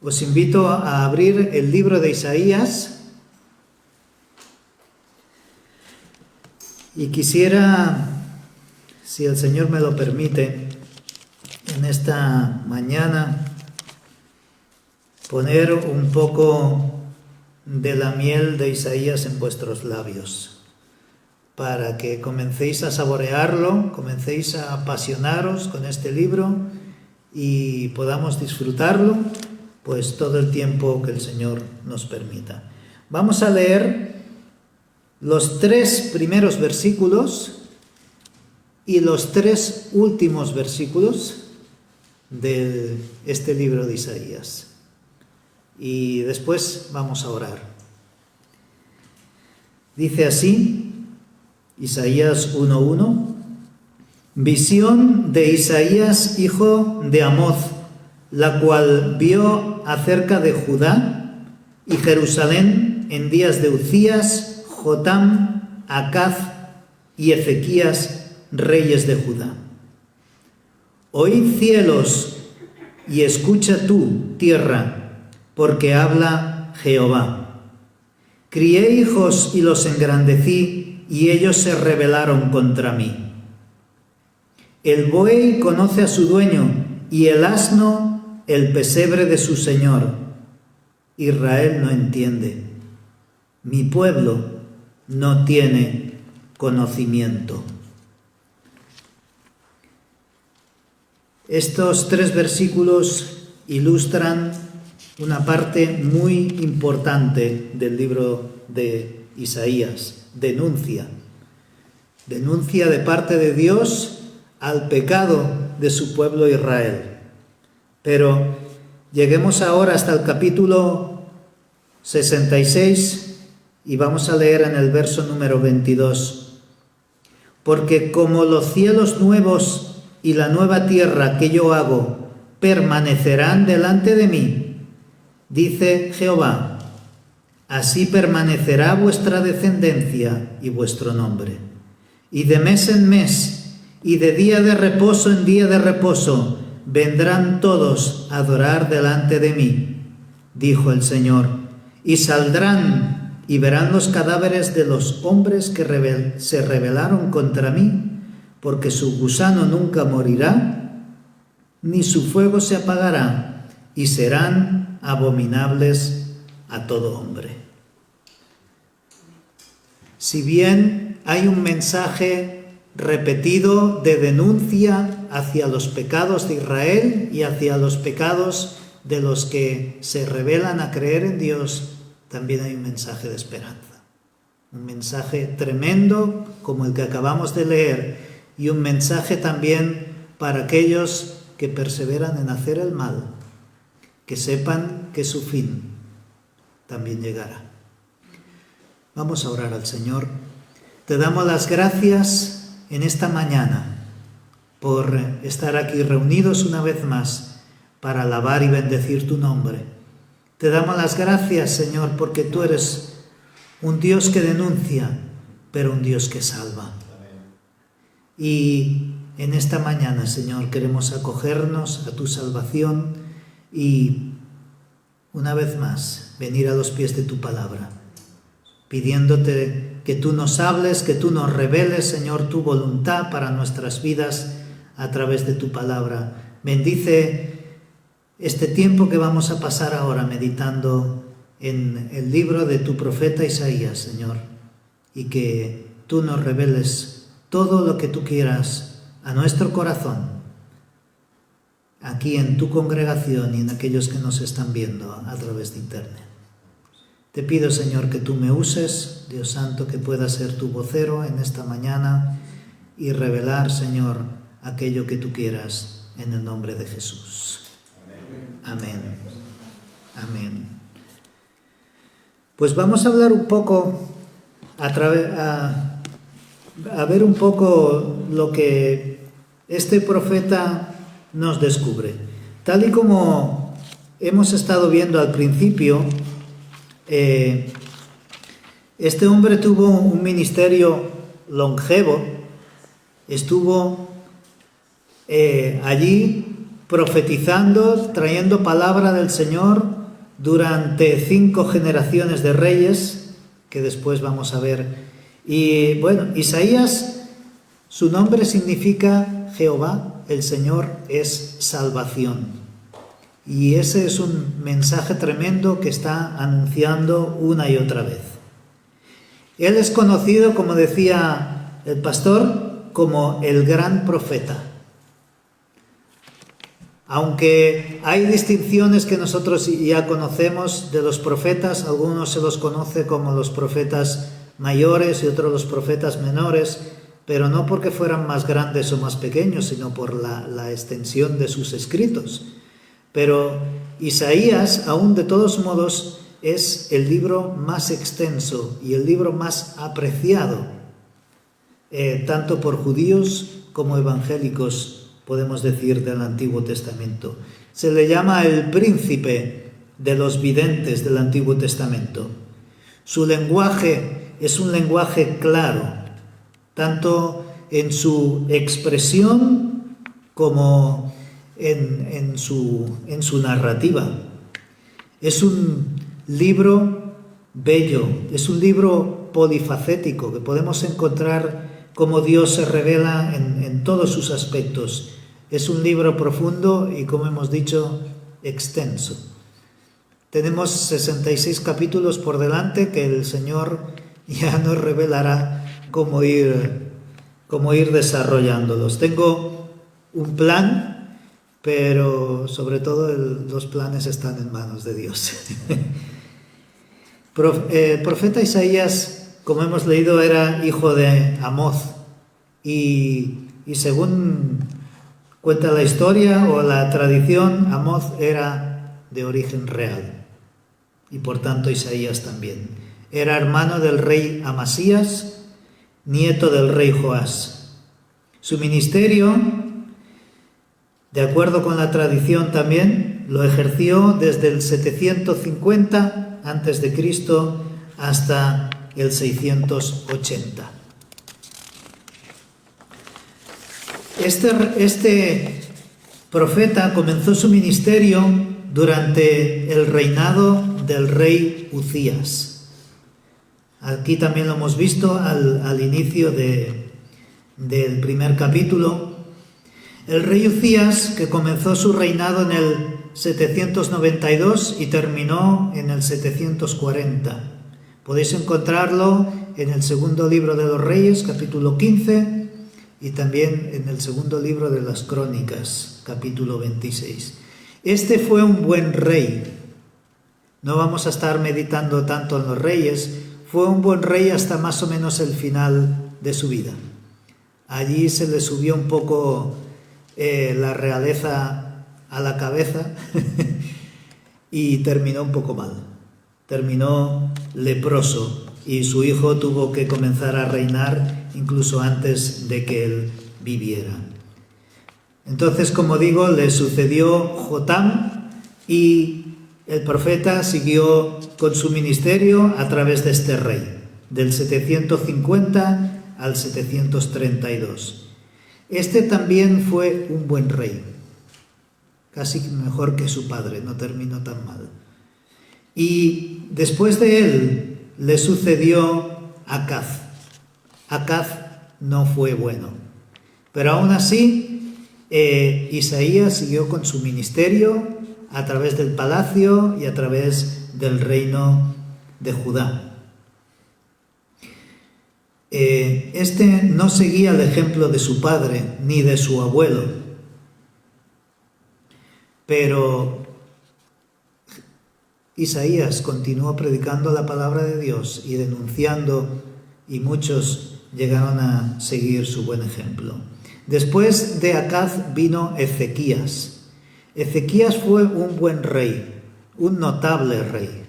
Os invito a abrir el libro de Isaías y quisiera, si el Señor me lo permite, en esta mañana poner un poco de la miel de Isaías en vuestros labios, para que comencéis a saborearlo, comencéis a apasionaros con este libro y podamos disfrutarlo pues todo el tiempo que el Señor nos permita. Vamos a leer los 3 primeros versículos y los 3 últimos versículos de este libro de Isaías. Y después vamos a orar. Dice así, Isaías 1:1, visión de Isaías, hijo de Amoz, la cual vio acerca de Judá y Jerusalén en días de Uzías, Jotam, Acaz y Ezequías, reyes de Judá. Oíd cielos y escucha tú, tierra, porque habla Jehová. Crié hijos y los engrandecí, y ellos se rebelaron contra mí. El buey conoce a su dueño, y el asno el pesebre de su señor. Israel no entiende. Mi pueblo no tiene conocimiento. Estos 3 versículos ilustran una parte muy importante del libro de Isaías. Denuncia de parte de Dios al pecado de su pueblo Israel. Pero lleguemos ahora hasta el capítulo 66 y vamos a leer en el verso número 22. Porque como los cielos nuevos y la nueva tierra que yo hago permanecerán delante de mí, dice Jehová, así permanecerá vuestra descendencia y vuestro nombre. Y de mes en mes, y de día de reposo en día de reposo, vendrán todos a adorar delante de mí, dijo el Señor, y saldrán y verán los cadáveres de los hombres que se rebelaron contra mí, porque su gusano nunca morirá, ni su fuego se apagará, y serán abominables a todo hombre. Si bien hay un mensaje repetido de denuncia hacia los pecados de Israel y hacia los pecados de los que se rebelan a creer en Dios, también hay un mensaje de esperanza. Un mensaje tremendo como el que acabamos de leer y un mensaje también para aquellos que perseveran en hacer el mal, que sepan que su fin también llegará. Vamos a orar al Señor. Te damos las gracias en esta mañana por estar aquí reunidos una vez más para alabar y bendecir tu nombre. Te damos las gracias, Señor, porque tú eres un Dios que denuncia, pero un Dios que salva. Y en esta mañana, Señor, queremos acogernos a tu salvación y una vez más venir a los pies de tu palabra, pidiéndote que tú nos hables, que tú nos reveles, Señor, tu voluntad para nuestras vidas a través de tu palabra. Bendice este tiempo que vamos a pasar ahora meditando en el libro de tu profeta Isaías, Señor, y que tú nos reveles todo lo que tú quieras a nuestro corazón, aquí en tu congregación y en aquellos que nos están viendo a través de internet. Te pido, Señor, que tú me uses, Dios Santo, que pueda ser tu vocero en esta mañana y revelar, Señor, aquello que tú quieras en el nombre de Jesús. Amén. Amén. Pues vamos a hablar un poco, a ver un poco lo que este profeta nos descubre. Tal y como hemos estado viendo al principio, este hombre tuvo un ministerio longevo, estuvo allí profetizando, trayendo palabra del Señor durante 5 generaciones de reyes, que después vamos a ver. Y bueno, Isaías, su nombre significa Jehová, el Señor es salvación. Y ese es un mensaje tremendo que está anunciando una y otra vez. Él es conocido, como decía el pastor, como el gran profeta. Aunque hay distinciones que nosotros ya conocemos de los profetas, algunos se los conoce como los profetas mayores y otros los profetas menores, pero no porque fueran más grandes o más pequeños, sino por la extensión de sus escritos. Pero Isaías, aún de todos modos, es el libro más extenso y el libro más apreciado, tanto por judíos como evangélicos, podemos decir, del Antiguo Testamento. Se le llama el príncipe de los videntes del Antiguo Testamento. Su lenguaje es un lenguaje claro, tanto en su expresión como en su narrativa. Es un libro bello, es un libro polifacético, que podemos encontrar cómo Dios se revela en todos sus aspectos. Es un libro profundo y, como hemos dicho, extenso. Tenemos 66 capítulos por delante que el Señor ya nos revelará cómo ir desarrollándolos. Tengo un plan, pero sobre todo los planes están en manos de Dios. El profeta Isaías, como hemos leído, era hijo de Amoz y según cuenta la historia o la tradición, Amoz era de origen real y por tanto Isaías también. Era hermano del rey Amasías, nieto del rey Joás. Su ministerio, de acuerdo con la tradición también, lo ejerció desde el 750 a.C. hasta el 680. Este profeta comenzó su ministerio durante el reinado del rey Uzías. Aquí también lo hemos visto al inicio del primer capítulo. El rey Uzías, que comenzó su reinado en el 792 y terminó en el 740. Podéis encontrarlo en el segundo libro de los Reyes, capítulo 15, y también en el segundo libro de las Crónicas, capítulo 26. Este fue un buen rey. No vamos a estar meditando tanto en los reyes. Fue un buen rey hasta más o menos el final de su vida. Allí se le subió un poco la realeza a la cabeza y terminó un poco mal. Terminó leproso y su hijo tuvo que comenzar a reinar incluso antes de que él viviera. Entonces, como digo, le sucedió Jotam y el profeta siguió con su ministerio a través de este rey, del 750 al 732. Este también fue un buen rey, casi mejor que su padre, no terminó tan mal. Y después de él le sucedió Acaz. Acaz no fue bueno, pero aún así Isaías siguió con su ministerio a través del palacio y a través del reino de Judá. Este no seguía el ejemplo de su padre ni de su abuelo, pero Isaías continuó predicando la palabra de Dios y denunciando, y muchos llegaron a seguir su buen ejemplo. Después de Acaz vino Ezequías. Ezequías fue un buen rey, un notable rey,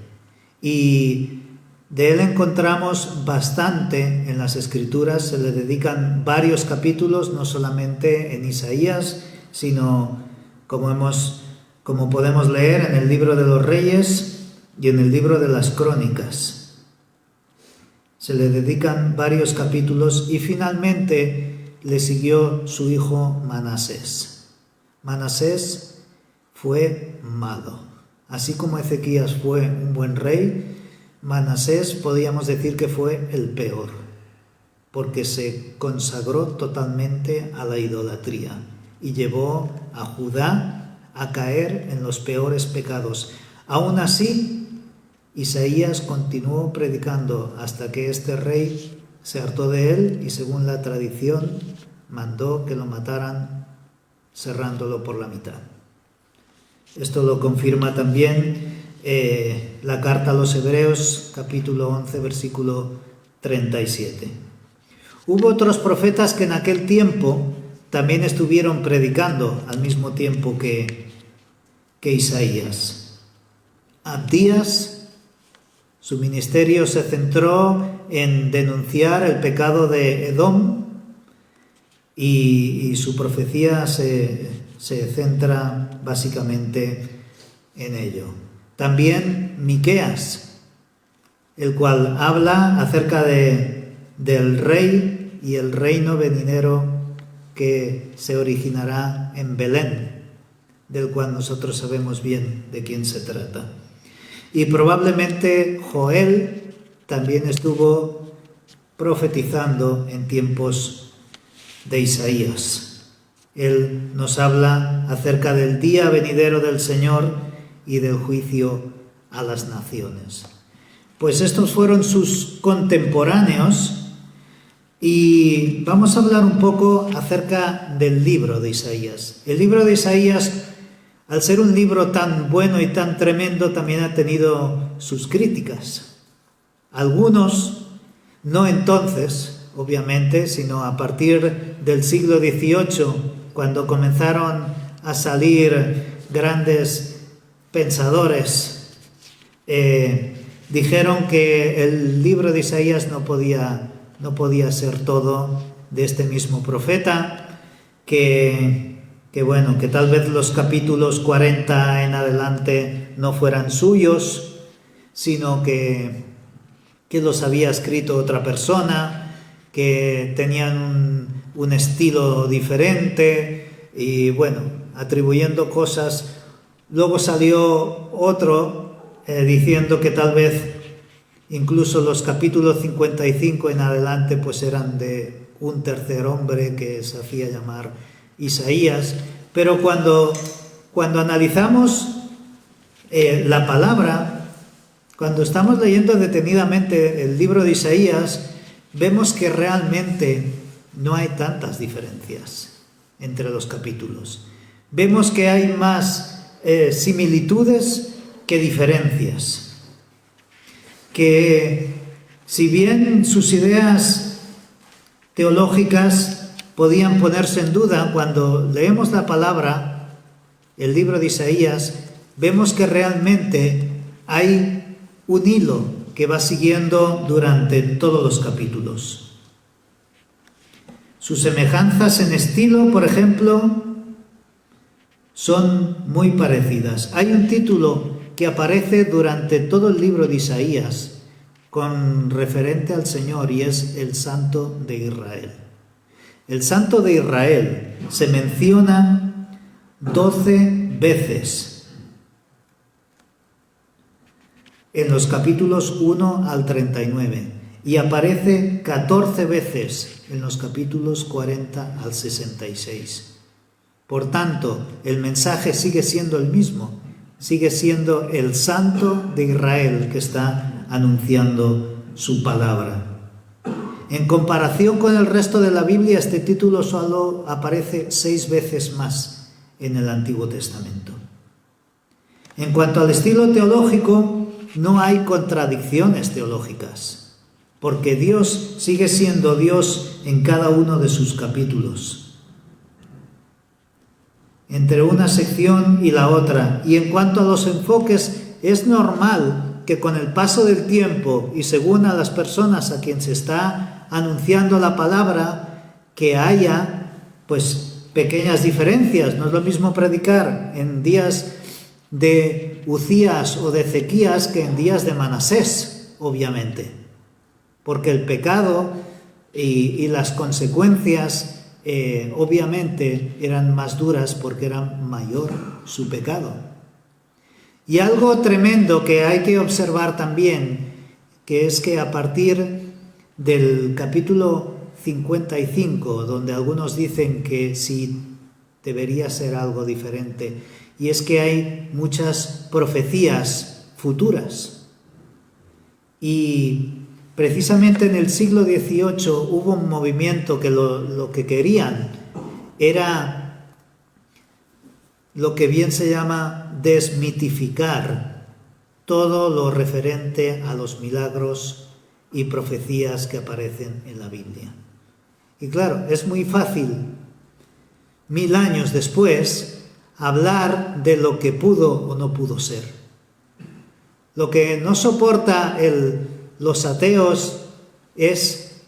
y de él encontramos bastante en las Escrituras. Se le dedican varios capítulos, no solamente en Isaías, sino como podemos leer en el libro de los Reyes y en el libro de las Crónicas. Se le dedican varios capítulos y finalmente le siguió su hijo Manasés. Manasés fue malo. Así como Ezequías fue un buen rey, Manasés podríamos decir que fue el peor, porque se consagró totalmente a la idolatría y llevó a Judá a caer en los peores pecados. Aún así, Isaías continuó predicando hasta que este rey se hartó de él y, según la tradición, mandó que lo mataran cerrándolo por la mitad. Esto lo confirma también la carta a los Hebreos, capítulo 11, versículo 37. Hubo otros profetas que en aquel tiempo también estuvieron predicando al mismo tiempo que Isaías. Abdías, su ministerio se centró en denunciar el pecado de Edom y su profecía se centra básicamente en ello. También Miqueas, el cual habla acerca del rey y el reino venidero que se originará en Belén, del cual nosotros sabemos bien de quién se trata. Y probablemente Joel también estuvo profetizando en tiempos de Isaías. Él nos habla acerca del día venidero del Señor y del juicio a las naciones. Pues estos fueron sus contemporáneos y vamos a hablar un poco acerca del libro de Isaías. El libro de Isaías, al ser un libro tan bueno y tan tremendo, también ha tenido sus críticas. Algunos, no entonces, obviamente, sino a partir del siglo XVIII, cuando comenzaron a salir grandes pensadores, dijeron que el libro de Isaías no podía ser todo de este mismo profeta, que tal vez los capítulos 40 en adelante no fueran suyos, sino que los había escrito otra persona, que tenían un estilo diferente y atribuyendo cosas. Luego salió otro diciendo que tal vez incluso los capítulos 55 en adelante pues eran de un tercer hombre que se hacía llamar Isaías. Pero cuando analizamos la palabra, cuando estamos leyendo detenidamente el libro de Isaías, vemos que realmente no hay tantas diferencias entre los capítulos. Vemos que hay más similitudes que diferencias. Que si bien sus ideas teológicas podían ponerse en duda, cuando leemos la palabra, el libro de Isaías, vemos que realmente hay un hilo que va siguiendo durante todos los capítulos. Sus semejanzas en estilo, por ejemplo, son muy parecidas. Hay un título que aparece durante todo el libro de Isaías con referente al Señor y es el Santo de Israel. El Santo de Israel se menciona 12 veces en los capítulos 1 al 39 y aparece 14 veces en los capítulos 40 al 66. Por tanto, el mensaje sigue siendo el mismo, sigue siendo el Santo de Israel que está anunciando su palabra. En comparación con el resto de la Biblia, este título solo aparece 6 veces más en el Antiguo Testamento. En cuanto al estilo teológico, no hay contradicciones teológicas, porque Dios sigue siendo Dios en cada uno de sus capítulos, entre una sección y la otra. Y en cuanto a los enfoques, es normal que con el paso del tiempo y según a las personas a quien se está anunciando la palabra, que haya pues pequeñas diferencias. No es lo mismo predicar en días de Uzías o de Ezequías que en días de Manasés, obviamente, porque el pecado y las consecuencias obviamente eran más duras porque era mayor su pecado. Y algo tremendo que hay que observar también, que es que a partir del capítulo 55, donde algunos dicen que sí debería ser algo diferente, y es que hay muchas profecías futuras. Y precisamente en el siglo XVIII hubo un movimiento que lo que querían era lo que bien se llama desmitificar todo lo referente a los milagros y profecías que aparecen en la Biblia. Y claro, es muy fácil, 1000 años después, hablar de lo que pudo o no pudo ser. Lo que no soporta los ateos es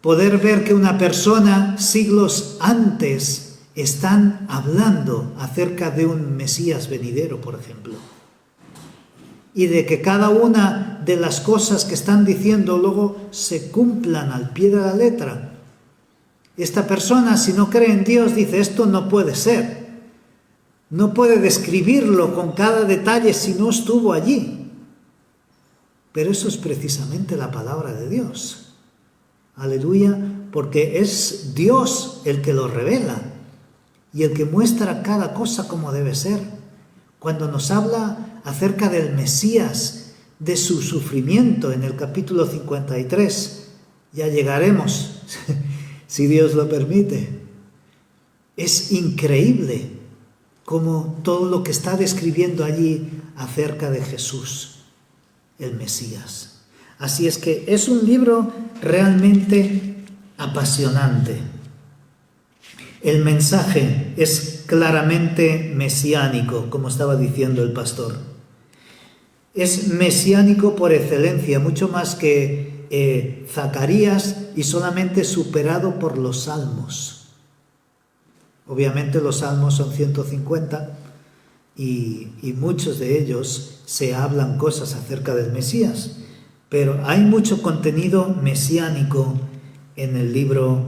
poder ver que una persona siglos antes están hablando acerca de un Mesías venidero, por ejemplo, y de que cada una de las cosas que están diciendo luego se cumplan al pie de la letra. Esta persona, si no cree en Dios, dice: esto no puede ser. No puede describirlo con cada detalle si no estuvo allí. Pero eso es precisamente la palabra de Dios. Aleluya, porque es Dios el que lo revela y el que muestra cada cosa como debe ser. Cuando nos habla acerca del Mesías, de su sufrimiento en el capítulo 53, ya llegaremos, si Dios lo permite. Es increíble como todo lo que está describiendo allí acerca de Jesús, el Mesías. Así es que es un libro realmente apasionante. El mensaje es claramente mesiánico, como estaba diciendo el pastor. Es mesiánico por excelencia, mucho más que Zacarías, y solamente superado por los salmos. Obviamente los salmos son 150 y muchos de ellos se hablan cosas acerca del Mesías, pero hay mucho contenido mesiánico en el libro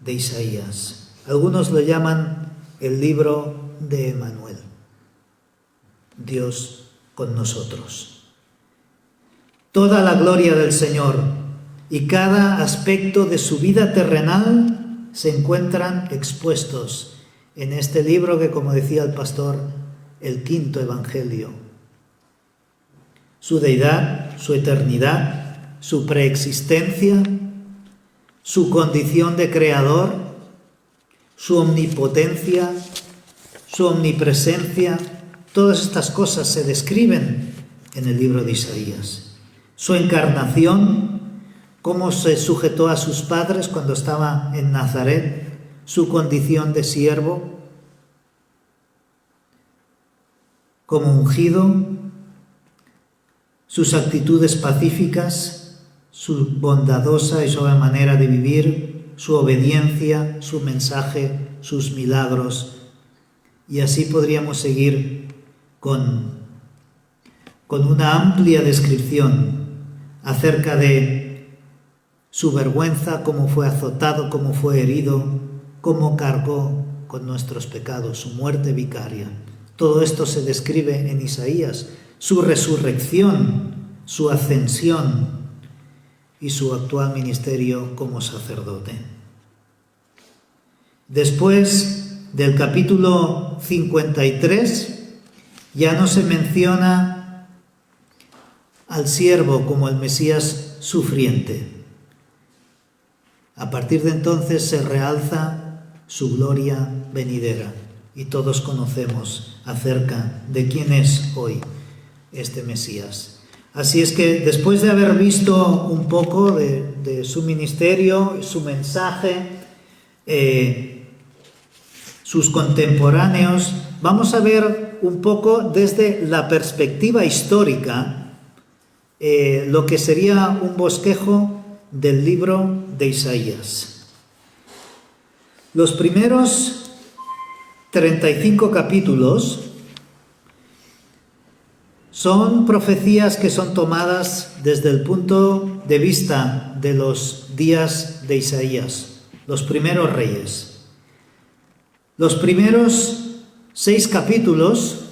de Isaías. Algunos lo llaman el libro de Emmanuel, Dios con nosotros. Toda la gloria del Señor y cada aspecto de su vida terrenal se encuentran expuestos en este libro que, como decía el pastor, el quinto evangelio. Su deidad, su eternidad, su preexistencia, su condición de creador, su omnipotencia, su omnipresencia, todas estas cosas se describen en el libro de Isaías. Su encarnación, cómo se sujetó a sus padres cuando estaba en Nazaret, su condición de siervo, como ungido, sus actitudes pacíficas, su bondadosa y suave manera de vivir, su obediencia, su mensaje, sus milagros. Y así podríamos seguir con una amplia descripción acerca de su vergüenza, cómo fue azotado, cómo fue herido, cómo cargó con nuestros pecados, su muerte vicaria. Todo esto se describe en Isaías, su resurrección, su ascensión y su actual ministerio como sacerdote. Después del capítulo 53, ya no se menciona al siervo como el Mesías sufriente. A partir de entonces se realza su gloria venidera y todos conocemos acerca de quién es hoy este Mesías. Así es que después de haber visto un poco de su ministerio, su mensaje, sus contemporáneos, vamos a ver un poco desde la perspectiva histórica lo que sería un bosquejo del libro de Isaías. Los primeros 35 capítulos son profecías que son tomadas desde el punto de vista de los días de Isaías. los primeros reyes. Los primeros 6 capítulos,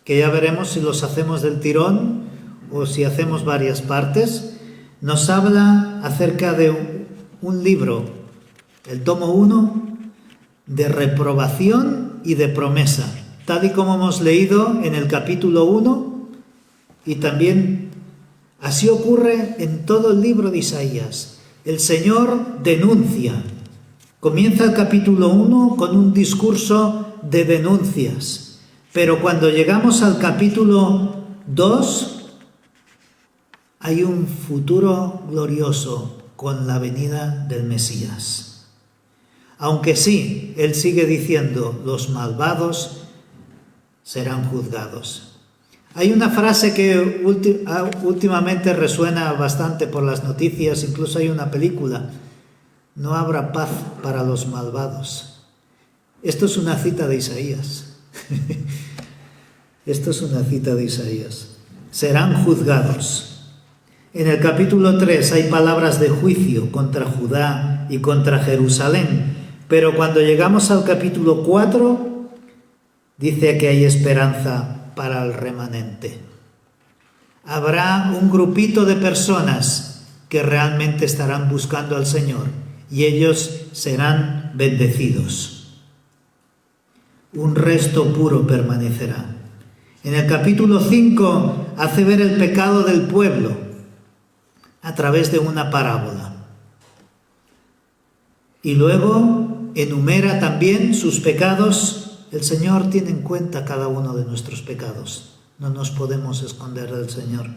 que ya veremos si los hacemos del tirón o si hacemos varias partes, nos habla acerca de un libro, el tomo 1, de reprobación y de promesa, tal y como hemos leído en el capítulo 1, y también así ocurre en todo el libro de Isaías. El Señor denuncia. Comienza el capítulo 1 con un discurso de denuncias, pero cuando llegamos al capítulo 2 hay un futuro glorioso con la venida del Mesías. Aunque sí, él sigue diciendo, los malvados serán juzgados. Hay una frase que últimamente resuena bastante por las noticias, incluso hay una película, no habrá paz para los malvados. Esto es una cita de Isaías. Esto es una cita de Isaías. Serán juzgados. En el capítulo 3 hay palabras de juicio contra Judá y contra Jerusalén, pero cuando llegamos al capítulo 4 dice que hay esperanza para el remanente. Habrá un grupito de personas que realmente estarán buscando al Señor y ellos serán bendecidos. Un resto puro permanecerá. En el capítulo 5 hace ver el pecado del pueblo a través de una parábola. Y luego enumera también sus pecados. El Señor tiene en cuenta cada uno de nuestros pecados. No nos podemos esconder del Señor.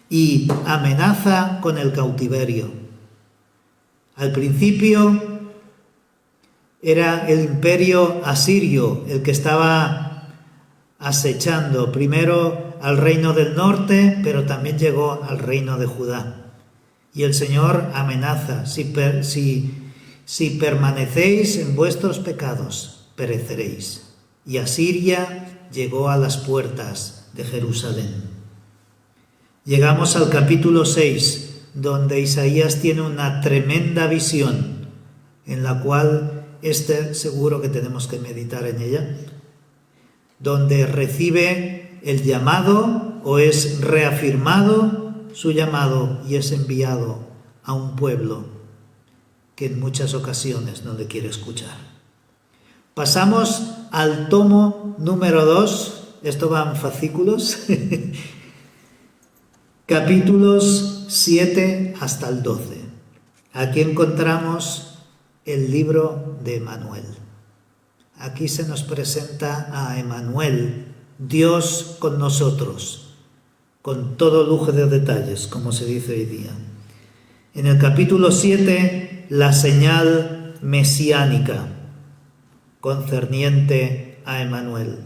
Y amenaza con el cautiverio. Al principio era el imperio asirio el que estaba acechando primero al reino del norte, pero también llegó al reino de Judá. Y el Señor amenaza, si permanecéis en vuestros pecados, pereceréis. Y Asiria llegó a las puertas de Jerusalén. Llegamos al capítulo 6, donde Isaías tiene una tremenda visión, en la cual seguro que tenemos que meditar en ella, donde recibe el llamado o es reafirmado su llamado y es enviado a un pueblo que en muchas ocasiones no le quiere escuchar. Pasamos al tomo número 2, esto va en fascículos, capítulos 7 hasta el 12. Aquí encontramos el libro de Emanuel. Aquí se nos presenta a Emanuel, Dios con nosotros, con todo lujo de detalles, como se dice hoy día. En el capítulo 7, la señal mesiánica concerniente a Emanuel.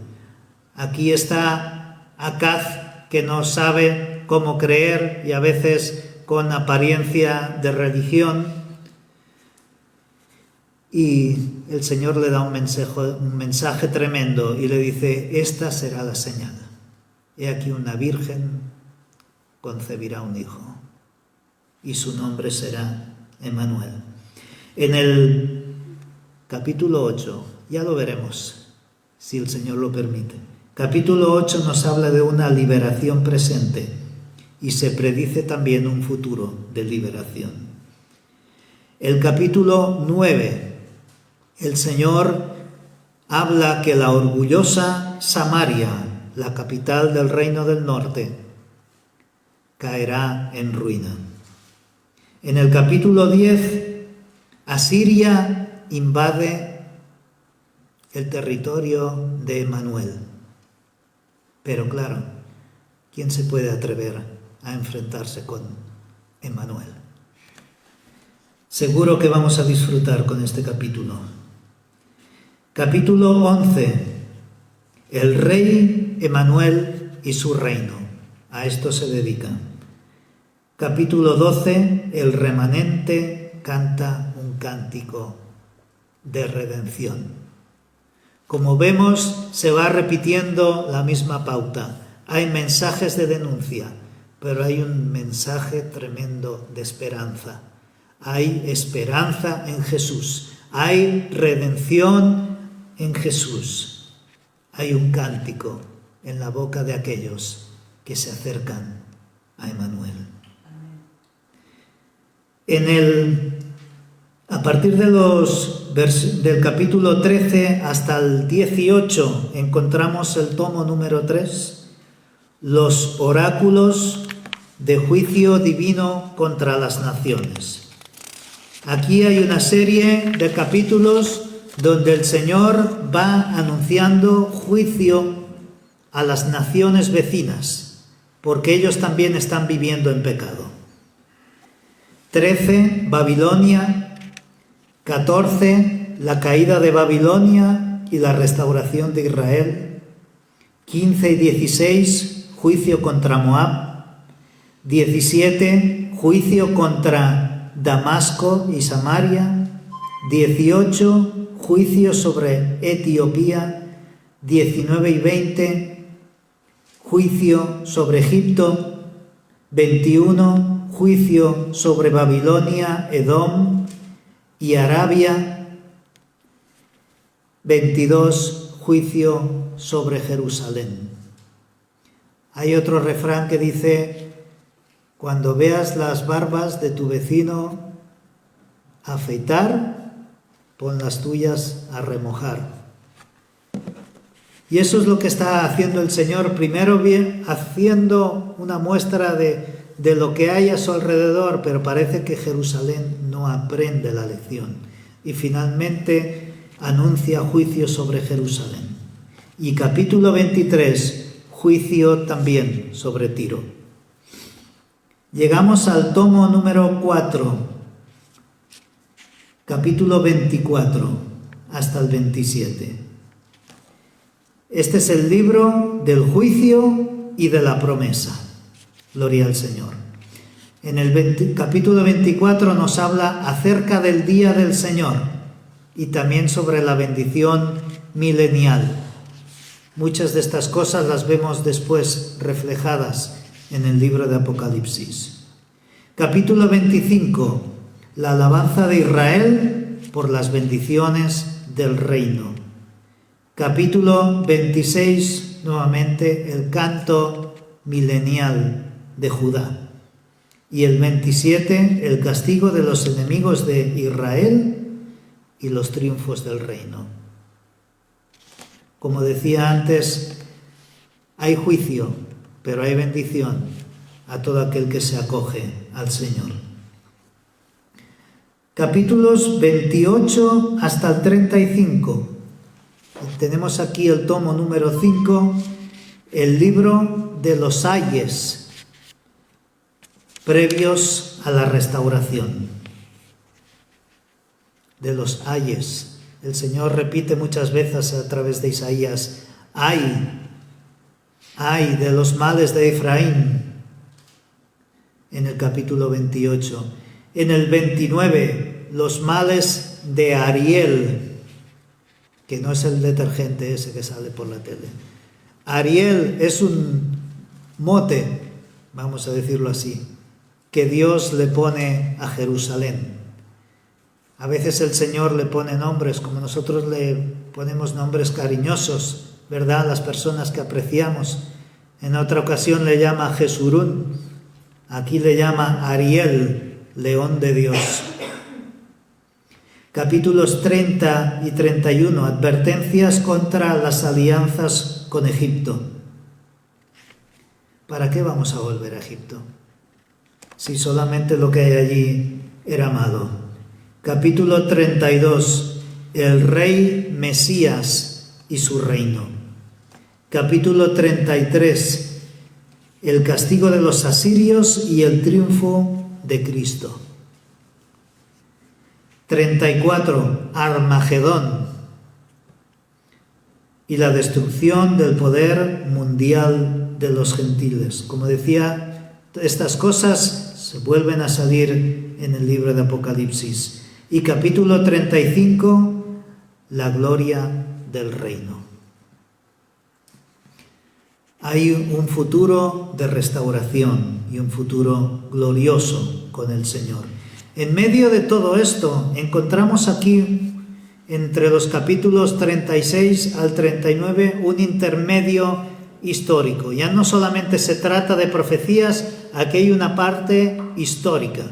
Aquí está Acaz, que no sabe cómo creer y a veces con apariencia de religión, y el Señor le da un mensaje tremendo y le dice, esta será la señal. He aquí una virgen concebirá un hijo y su nombre será Emanuel. En el capítulo 8, ya lo veremos, si el Señor lo permite. Capítulo 8 nos habla de una liberación presente y se predice también un futuro de liberación. El capítulo 9, el Señor habla que la orgullosa Samaria, la capital del reino del norte, caerá en ruina. En el capítulo 10, Asiria invade el territorio de Emanuel. Pero claro, ¿quién se puede atrever a enfrentarse con Emanuel? Seguro que vamos a disfrutar con este capítulo. Capítulo 11. El rey Emanuel y su reino. A esto se dedica. Capítulo 12. El remanente canta un cántico de redención. Como vemos, se va repitiendo la misma pauta. Hay mensajes de denuncia, pero hay un mensaje tremendo de esperanza. Hay esperanza en Jesús. Hay redención en Jesús. Hay un cántico en la boca de aquellos que se acercan a Emmanuel. A partir del capítulo 13 hasta el 18 encontramos el tomo número 3, los oráculos de juicio divino contra las naciones. Aquí hay una serie de capítulos donde el Señor va anunciando juicio a las naciones vecinas, porque ellos también están viviendo en pecado. 13, Babilonia. 14, la caída de Babilonia y la restauración de Israel. 15 y 16, juicio contra Moab. 17, juicio contra Damasco y Samaria. 18, juicio sobre Etiopía. 19 y 20, juicio sobre Egipto. 21, juicio sobre Babilonia, Edom y Arabia. 22, juicio sobre Jerusalén. Hay otro refrán que dice: cuando veas las barbas de tu vecino afeitar, pon las tuyas a remojar. Y eso es lo que está haciendo el Señor, primero bien haciendo una muestra de lo que hay a su alrededor, pero parece que Jerusalén no aprende la lección. Y finalmente anuncia juicio sobre Jerusalén. Y capítulo 23, juicio también sobre Tiro. Llegamos al tomo número 4, capítulo 24 hasta el 27. Este es el libro del juicio y de la promesa. Gloria al Señor. En el capítulo 24 nos habla acerca del día del Señor y también sobre la bendición milenial. Muchas de estas cosas las vemos después reflejadas en el libro de Apocalipsis. Capítulo 25, la alabanza de Israel por las bendiciones del reino. Capítulo 26, nuevamente el canto milenial de Judá. Y el 27, el castigo de los enemigos de Israel y los triunfos del reino. Como decía antes, hay juicio, pero hay bendición a todo aquel que se acoge al Señor. Capítulos 28 hasta el 35. Tenemos aquí el tomo número 5, el libro de los ayes previos a la restauración. De los ayes. El Señor repite muchas veces a través de Isaías: ay de los males de Efraín, en el capítulo 28. En el 29, los males de Ariel, que no es el detergente ese que sale por la tele. Ariel es un mote, vamos a decirlo así, que Dios le pone a Jerusalén. A veces el Señor le pone nombres, como nosotros le ponemos nombres cariñosos, ¿verdad?, a las personas que apreciamos. En otra ocasión le llama Jesurún, aquí le llama Ariel, león de Dios. Capítulos 30 y 31, advertencias contra las alianzas con Egipto. ¿Para qué vamos a volver a Egipto si solamente lo que hay allí era malo? Capítulo 32, el rey Mesías y su reino. Capítulo 33, el castigo de los asirios y el triunfo de Cristo. 34, Armagedón y la destrucción del poder mundial de los gentiles. Como decía, estas cosas se vuelven a salir en el libro de Apocalipsis. Y capítulo 35, la gloria del reino. Hay un futuro de restauración y un futuro glorioso con el Señor. En medio de todo esto, encontramos aquí, entre los capítulos 36 al 39, un intermedio histórico. Ya no solamente se trata de profecías, aquí hay una parte histórica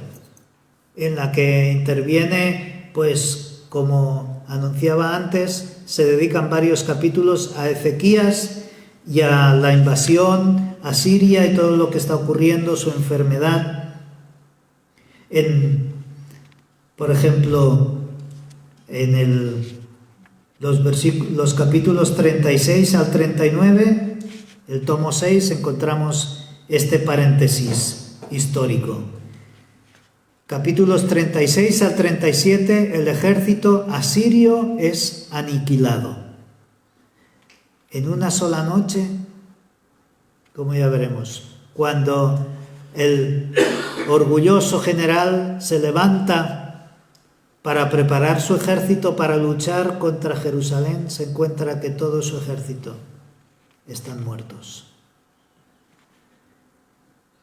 en la que interviene, pues como anunciaba antes, se dedican varios capítulos a Ezequías y a la invasión a Siria y todo lo que está ocurriendo, su enfermedad. Por ejemplo, en los capítulos 36 al 39, el tomo 6, encontramos este paréntesis histórico. Capítulos 36 al 37, el ejército asirio es aniquilado. En una sola noche, como ya veremos, cuando el orgulloso general se levanta para preparar su ejército para luchar contra Jerusalén, se encuentra que todo su ejército están muertos.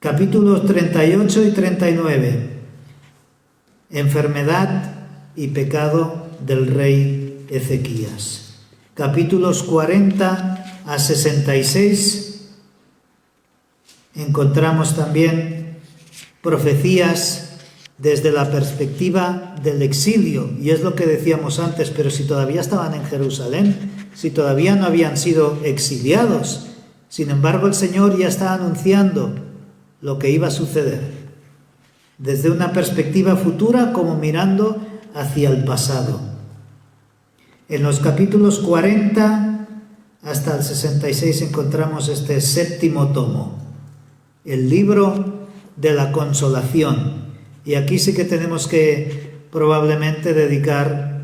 Capítulos 38 y 39. Enfermedad y pecado del rey Ezequías. Capítulos 40 a 66. Encontramos también profecías desde la perspectiva del exilio, y es lo que decíamos antes, pero si todavía estaban en Jerusalén, si todavía no habían sido exiliados, sin embargo el Señor ya está anunciando lo que iba a suceder, desde una perspectiva futura como mirando hacia el pasado. En los capítulos 40 hasta el 66 encontramos este séptimo tomo, el libro de la consolación. Y aquí sí que tenemos que probablemente dedicar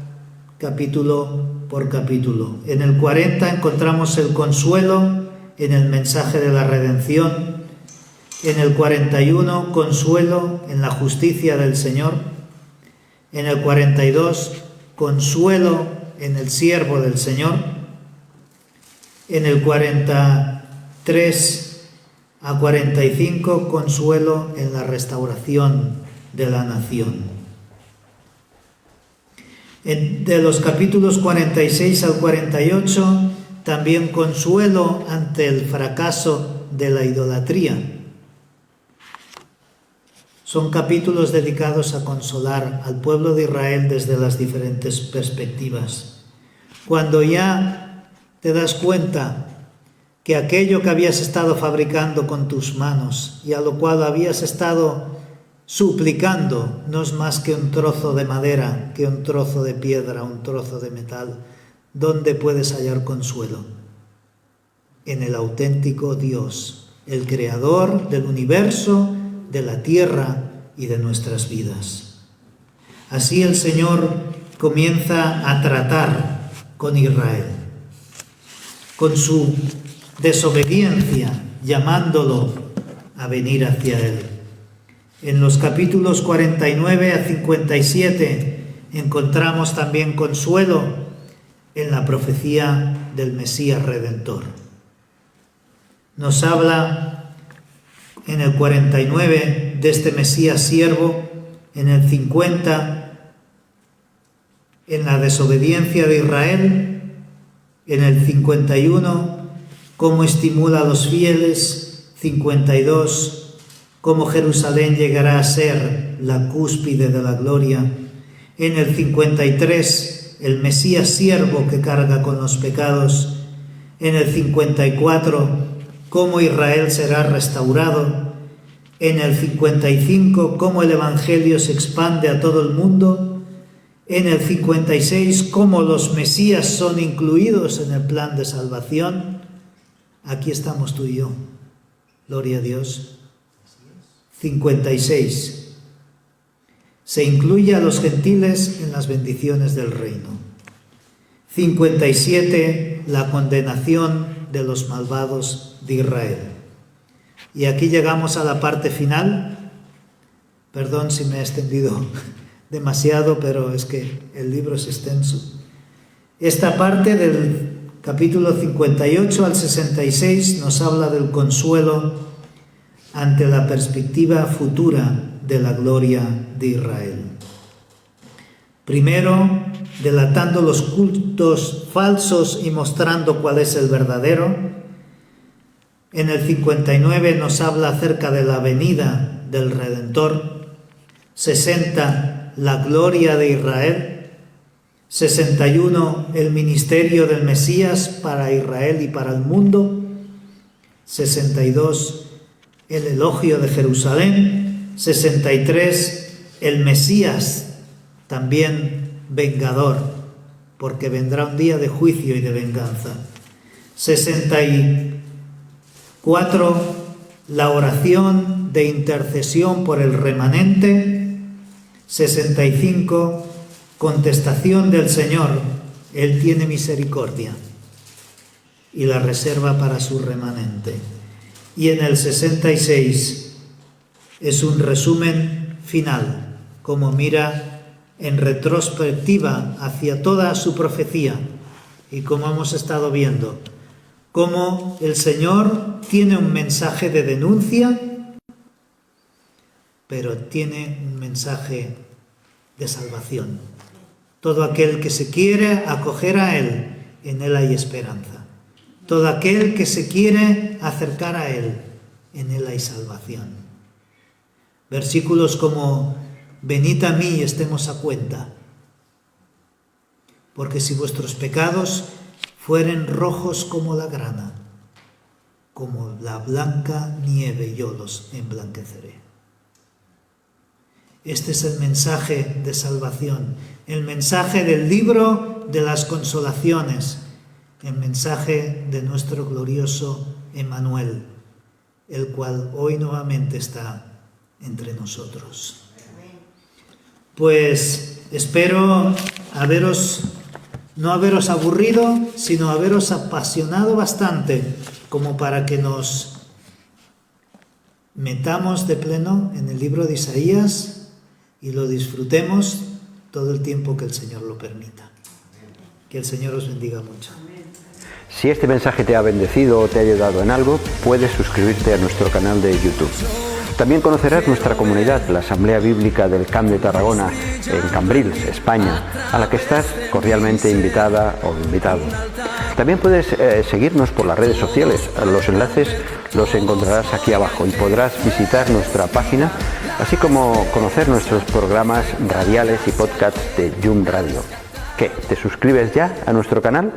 capítulo por capítulo. En el 40 encontramos el consuelo en el mensaje de la redención. En el 41, consuelo en la justicia del Señor. En el 42, consuelo en el siervo del Señor. En el 43 a 45, consuelo en la restauración de la nación. De los capítulos 46 al 48, también consuelo ante el fracaso de la idolatría. Son capítulos dedicados a consolar al pueblo de Israel desde las diferentes perspectivas. Cuando ya te das cuenta que aquello que habías estado fabricando con tus manos y a lo cual habías estado suplicando no es más que un trozo de madera, que un trozo de piedra, un trozo de metal, ¿dónde puedes hallar consuelo? En el auténtico Dios, el creador del universo, de la tierra y de nuestras vidas. Así el Señor comienza a tratar con Israel, con su desobediencia, llamándolo a venir hacia Él. En los capítulos 49 a 57 encontramos también consuelo en la profecía del Mesías Redentor. Nos habla en el 49 de este Mesías siervo, en el 50 en la desobediencia de Israel, en el 51 cómo estimula a los fieles, 52 cómo Jerusalén llegará a ser la cúspide de la gloria, en el 53 el Mesías siervo que carga con los pecados, en el 54 cómo Israel será restaurado, en el 55 cómo el Evangelio se expande a todo el mundo, en el 56 cómo los Mesías son incluidos en el plan de salvación. Aquí estamos tú y yo, gloria a Dios. 56. Se incluye a los gentiles en las bendiciones del reino. 57. La condenación de los malvados de Israel. Y aquí llegamos a la parte final. Perdón si me he extendido demasiado, pero es que el libro es extenso. Esta parte del capítulo 58 al 66 nos habla del consuelo ante la perspectiva futura de la gloria de Israel. Primero, delatando los cultos falsos y mostrando cuál es el verdadero. En el 59 nos habla acerca de la venida del Redentor. 60, la gloria de Israel. 61, el ministerio del Mesías para Israel y para el mundo. 62, el elogio de Jerusalén. 63, el Mesías también vengador, porque vendrá un día de juicio y de venganza. 64, la oración de intercesión por el remanente. 65, contestación del Señor, Él tiene misericordia y la reserva para su remanente. Y en el 66 es un resumen final, como mira en retrospectiva hacia toda su profecía, y como hemos estado viendo, cómo el Señor tiene un mensaje de denuncia, pero tiene un mensaje de salvación. Todo aquel que se quiere acoger a Él, en Él hay esperanza. Todo aquel que se quiere acercar a Él, en Él hay salvación. Versículos como: venid a mí y estemos a cuenta, porque si vuestros pecados fueren rojos como la grana, como la blanca nieve yo los emblanqueceré. Este es el mensaje de salvación, el mensaje del libro de las consolaciones, el mensaje de nuestro glorioso Emmanuel, el cual hoy nuevamente está entre nosotros. Pues espero no haberos aburrido, sino haberos apasionado bastante, como para que nos metamos de pleno en el libro de Isaías y lo disfrutemos todo el tiempo que el Señor lo permita. Que el Señor os bendiga mucho. Si este mensaje te ha bendecido o te ha ayudado en algo, puedes suscribirte a nuestro canal de YouTube. También conocerás nuestra comunidad, la Asamblea Bíblica del Camp de Tarragona, en Cambrils, España, a la que estás cordialmente invitada o invitado. También puedes seguirnos por las redes sociales. Los enlaces los encontrarás aquí abajo y podrás visitar nuestra página, así como conocer nuestros programas radiales y podcasts de Yum Radio. ¿Qué? ¿Te suscribes ya a nuestro canal?